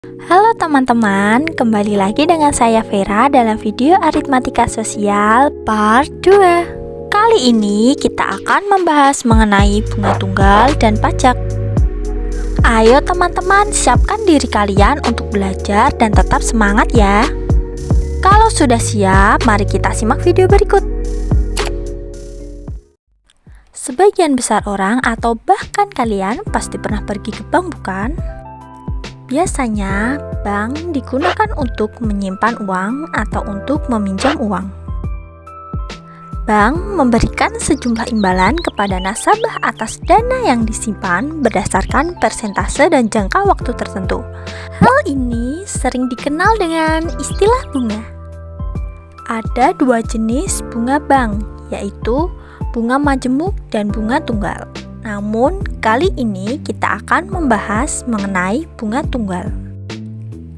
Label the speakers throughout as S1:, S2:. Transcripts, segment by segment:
S1: Halo teman-teman, kembali lagi dengan saya Vera dalam video aritmatika sosial part 2. Kali ini kita akan membahas mengenai bunga tunggal dan pajak. Ayo teman-teman, siapkan diri kalian untuk belajar dan tetap semangat ya. Kalau sudah siap, mari kita simak video berikut. Sebagian besar orang atau bahkan kalian pasti pernah pergi ke bank, bukan? Biasanya, bank digunakan untuk menyimpan uang atau untuk meminjam uang. Bank memberikan sejumlah imbalan kepada nasabah atas dana yang disimpan berdasarkan persentase dan jangka waktu tertentu. Hal ini sering dikenal dengan istilah bunga. Ada dua jenis bunga bank, yaitu bunga majemuk dan bunga tunggal. Namun, kali ini kita akan membahas mengenai bunga tunggal.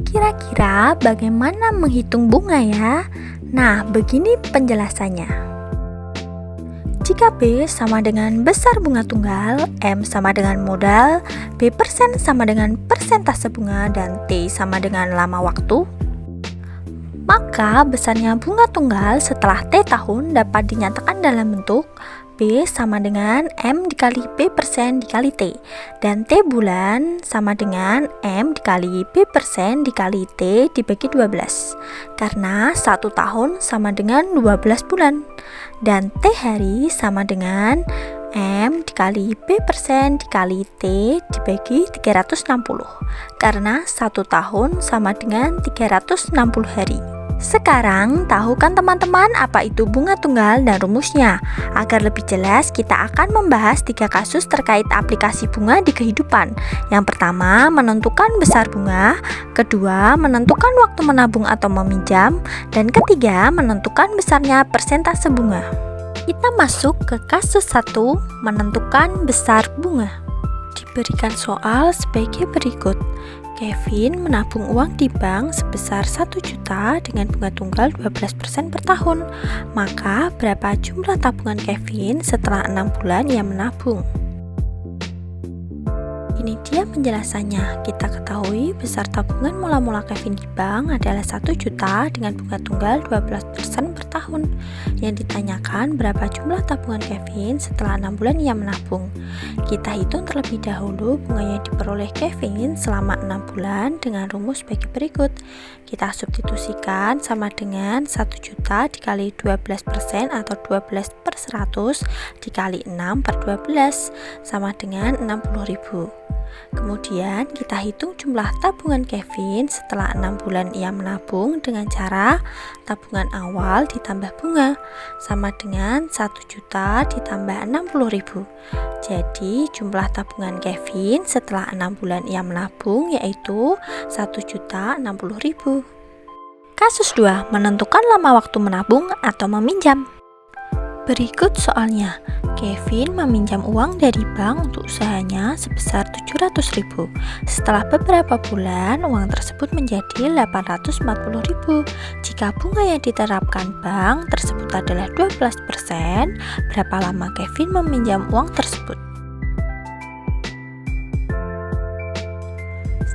S1: Kira-kira bagaimana menghitung bunga ya? Nah, begini penjelasannya. Jika B sama dengan besar bunga tunggal, M sama dengan modal, B persen sama dengan persentase bunga, dan T sama dengan lama waktu, maka besarnya bunga tunggal setelah T tahun dapat dinyatakan dalam bentuk B sama dengan M dikali B persen dikali T, dan T bulan sama dengan M dikali B persen dikali T dibagi 12, karena 1 tahun sama dengan 12 bulan, dan T hari sama dengan M dikali B persen dikali T dibagi 360, karena 1 tahun sama dengan 360 hari. Sekarang, tahu kan teman-teman apa itu bunga tunggal dan rumusnya? Agar lebih jelas, kita akan membahas 3 kasus terkait aplikasi bunga di kehidupan. Yang pertama, menentukan besar bunga. Kedua, menentukan waktu menabung atau meminjam. Dan ketiga, menentukan besarnya persentase bunga. Kita masuk ke kasus 1, menentukan besar bunga. Diberikan soal sebagai berikut. Kevin menabung uang di bank sebesar 1 juta dengan bunga tunggal 12% per tahun. Maka berapa jumlah tabungan Kevin setelah 6 bulan ia menabung? Ini dia penjelasannya. Kita ketahui besar tabungan mula-mula Kevin di bank adalah 1 juta dengan bunga tunggal 12% per tahun. Yang ditanyakan berapa jumlah tabungan Kevin setelah 6 bulan ia menabung. Kita hitung terlebih dahulu bunga yang diperoleh Kevin selama 6 bulan dengan rumus sebagai berikut. Kita substitusikan sama dengan 1 juta dikali 12% atau 12 per 100 dikali 6 per 12 sama dengan 60.000. Kemudian kita hitung jumlah tabungan Kevin setelah 6 bulan ia menabung dengan cara tabungan awal ditambah bunga sama dengan 1 juta ditambah 60.000. Jadi jumlah tabungan Kevin setelah 6 bulan ia menabung yaitu 1.060.000. Kasus 2, menentukan lama waktu menabung atau meminjam. Berikut soalnya. Kevin meminjam uang dari bank untuk usahanya sebesar 700.000. Setelah beberapa bulan, uang tersebut menjadi 840.000. Jika bunga yang diterapkan bank tersebut adalah 12%, berapa lama Kevin meminjam uang tersebut?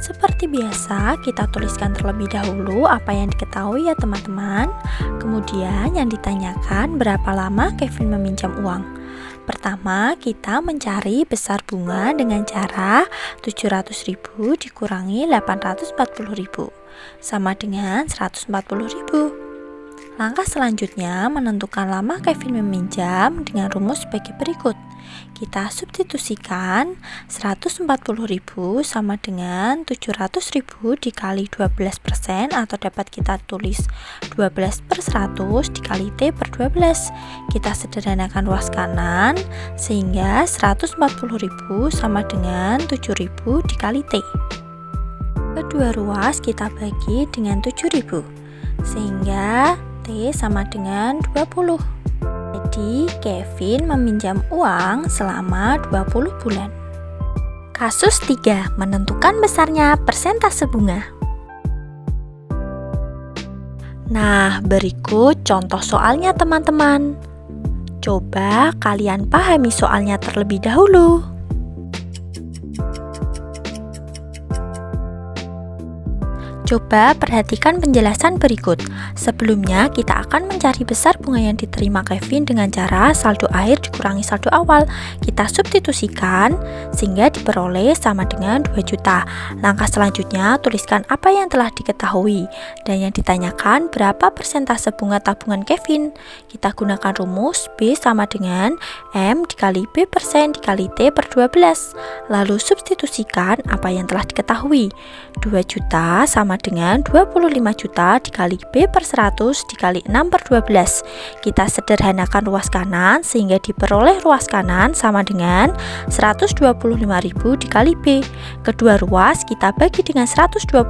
S1: Seperti biasa, kita tuliskan terlebih dahulu apa yang diketahui ya teman-teman. Kemudian yang ditanyakan berapa lama Kevin meminjam uang. Pertama, kita mencari besar bunga dengan cara 700.000 dikurangi 840.000 sama dengan 140.000. Langkah selanjutnya menentukan lama Kevin meminjam dengan rumus sebagai berikut. Kita substitusikan 140.000 sama dengan 700.000 dikali 12% atau dapat kita tulis 12 per 100 dikali T per 12. Kita sederhanakan ruas kanan sehingga 140.000 sama dengan 7.000 dikali T. Kedua ruas kita bagi dengan 7.000 sehingga T sama dengan 20. Jadi, Kevin meminjam uang selama 20 bulan. Kasus 3, menentukan besarnya persentase bunga. Nah, berikut contoh soalnya teman-teman. Coba kalian pahami soalnya terlebih dahulu. Coba perhatikan penjelasan berikut. Sebelumnya, kita akan mencari besar bunga yang diterima Kevin dengan cara saldo akhir dikurangi saldo awal. Kita substitusikan sehingga diperoleh sama dengan 2 juta. Langkah selanjutnya, tuliskan apa yang telah diketahui. Dan yang ditanyakan, berapa persentase bunga tabungan Kevin? Kita gunakan rumus B sama dengan M dikali B persen dikali T per 12. Lalu substitusikan apa yang telah diketahui. 2 juta sama dengan 25 juta dikali B per 100 dikali 6 per 12. Kita sederhanakan ruas kanan sehingga diperoleh ruas kanan sama dengan 125.000 dikali B. Kedua ruas kita bagi dengan 125.000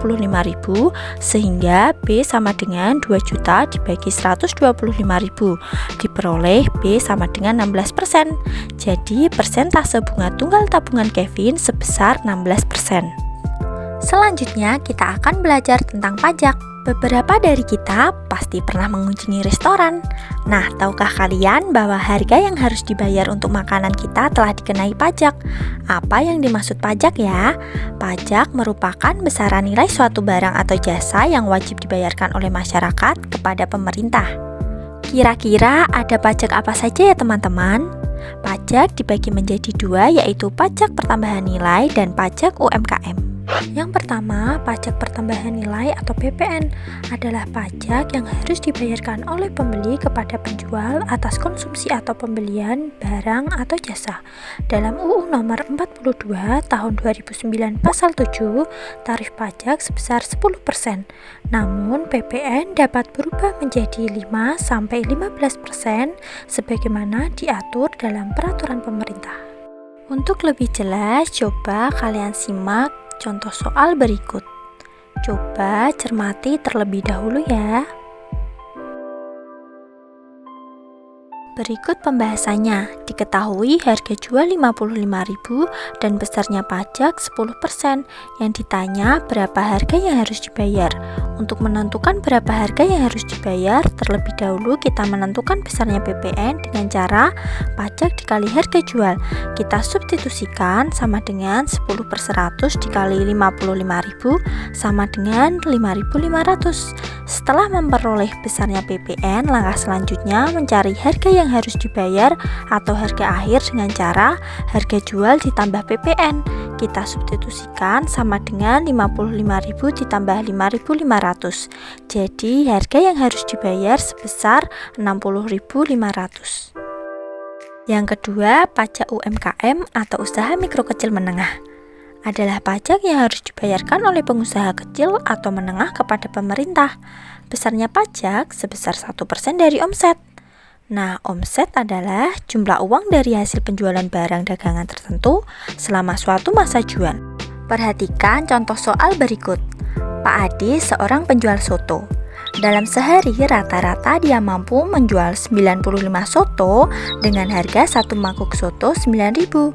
S1: sehingga B sama dengan 2 juta dibagi 125.000. Diperoleh B sama dengan 16%. Jadi persentase bunga tunggal tabungan Kevin sebesar 16%. Selanjutnya, kita akan belajar tentang pajak. Beberapa dari kita pasti pernah mengunjungi restoran. Nah, tahukah kalian bahwa harga yang harus dibayar untuk makanan kita telah dikenai pajak? Apa yang dimaksud pajak ya? Pajak merupakan besaran nilai suatu barang atau jasa yang wajib dibayarkan oleh masyarakat kepada pemerintah. Kira-kira ada pajak apa saja ya teman-teman? Pajak dibagi menjadi dua, yaitu pajak pertambahan nilai dan pajak UMKM. Yang pertama, pajak pertambahan nilai atau PPN adalah pajak yang harus dibayarkan oleh pembeli kepada penjual atas konsumsi atau pembelian barang atau jasa. Dalam UU nomor 42 tahun 2009 pasal 7, tarif pajak sebesar 10%. Namun, PPN dapat berubah menjadi 5-15% sebagaimana diatur dalam peraturan pemerintah. Untuk lebih jelas, coba kalian simak contoh soal berikut. Coba cermati terlebih dahulu ya. Berikut pembahasannya. Diketahui harga jual 55.000 dan besarnya pajak 10%. Yang ditanya berapa harga yang harus dibayar. Untuk menentukan berapa harga yang harus dibayar, terlebih dahulu kita menentukan besarnya PPN dengan cara pajak dikali harga jual. Kita substitusikan sama dengan 10/100 dikali 55.000 sama dengan 5.500. Setelah memperoleh besarnya PPN, langkah selanjutnya mencari harga yang harus dibayar atau harga akhir dengan cara harga jual ditambah PPN. Kita substitusikan sama dengan 55.000 ditambah 5.500. Jadi harga yang harus dibayar sebesar 60.500. Yang kedua, pajak UMKM atau usaha mikro kecil menengah adalah pajak yang harus dibayarkan oleh pengusaha kecil atau menengah kepada pemerintah. Besarnya pajak sebesar 1% dari omset. Nah, omset adalah jumlah uang dari hasil penjualan barang dagangan tertentu selama suatu masa jual. Perhatikan contoh soal berikut. Pak Adi seorang penjual soto. Dalam sehari rata-rata dia mampu menjual 95 soto dengan harga 1 mangkuk soto 9.000.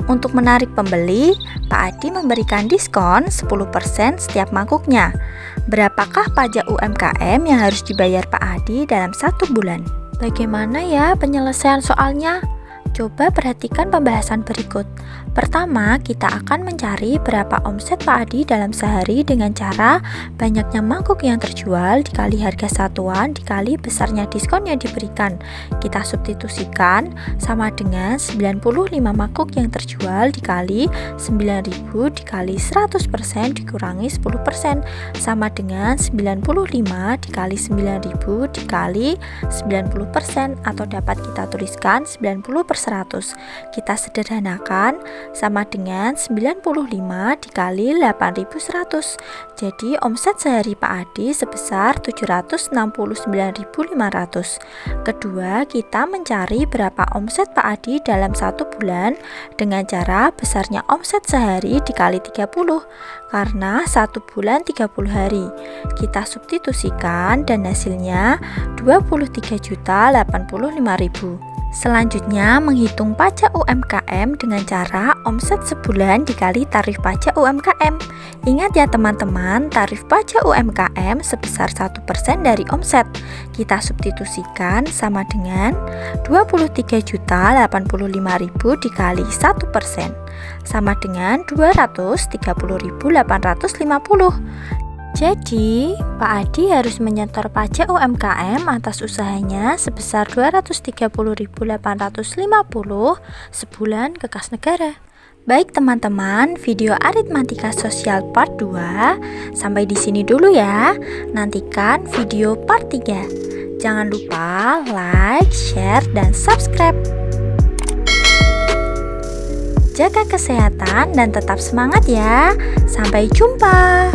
S1: Untuk menarik pembeli, Pak Adi memberikan diskon 10% setiap mangkuknya. Berapakah pajak UMKM yang harus dibayar Pak Adi dalam 1 bulan? Bagaimana ya penyelesaian soalnya? Coba perhatikan pembahasan berikut. Pertama, kita akan mencari berapa omset Pak Adi dalam sehari dengan cara banyaknya mangkuk yang terjual dikali harga satuan dikali besarnya diskon yang diberikan. Kita substitusikan sama dengan 95 mangkuk yang terjual dikali 9.000 dikali 100% dikurangi 10% sama dengan 95 dikali 9.000 dikali 90% atau dapat kita tuliskan 90/100. Kita sederhanakan sama dengan 95 dikali 8.100. Jadi omset sehari Pak Adi sebesar 769.500. Kedua, kita mencari berapa omset Pak Adi dalam 1 bulan dengan cara besarnya omset sehari dikali 30 karena 1 bulan 30 hari. Kita substitusikan dan hasilnya 23.085.000. Selanjutnya, menghitung pajak UMKM dengan cara omset sebulan dikali tarif pajak UMKM. Ingat ya teman-teman, tarif pajak UMKM sebesar 1% dari omset. Kita substitusikan sama dengan 23.085.000 dikali 1% sama dengan 230.850. Jadi, Pak Adi harus menyetor pajak UMKM atas usahanya sebesar 230.850 sebulan ke kas negara. Baik teman-teman, video aritmatika sosial part 2 sampai di sini dulu ya. Nantikan video part 3. Jangan lupa like, share, dan subscribe. Jaga kesehatan dan tetap semangat ya. Sampai jumpa.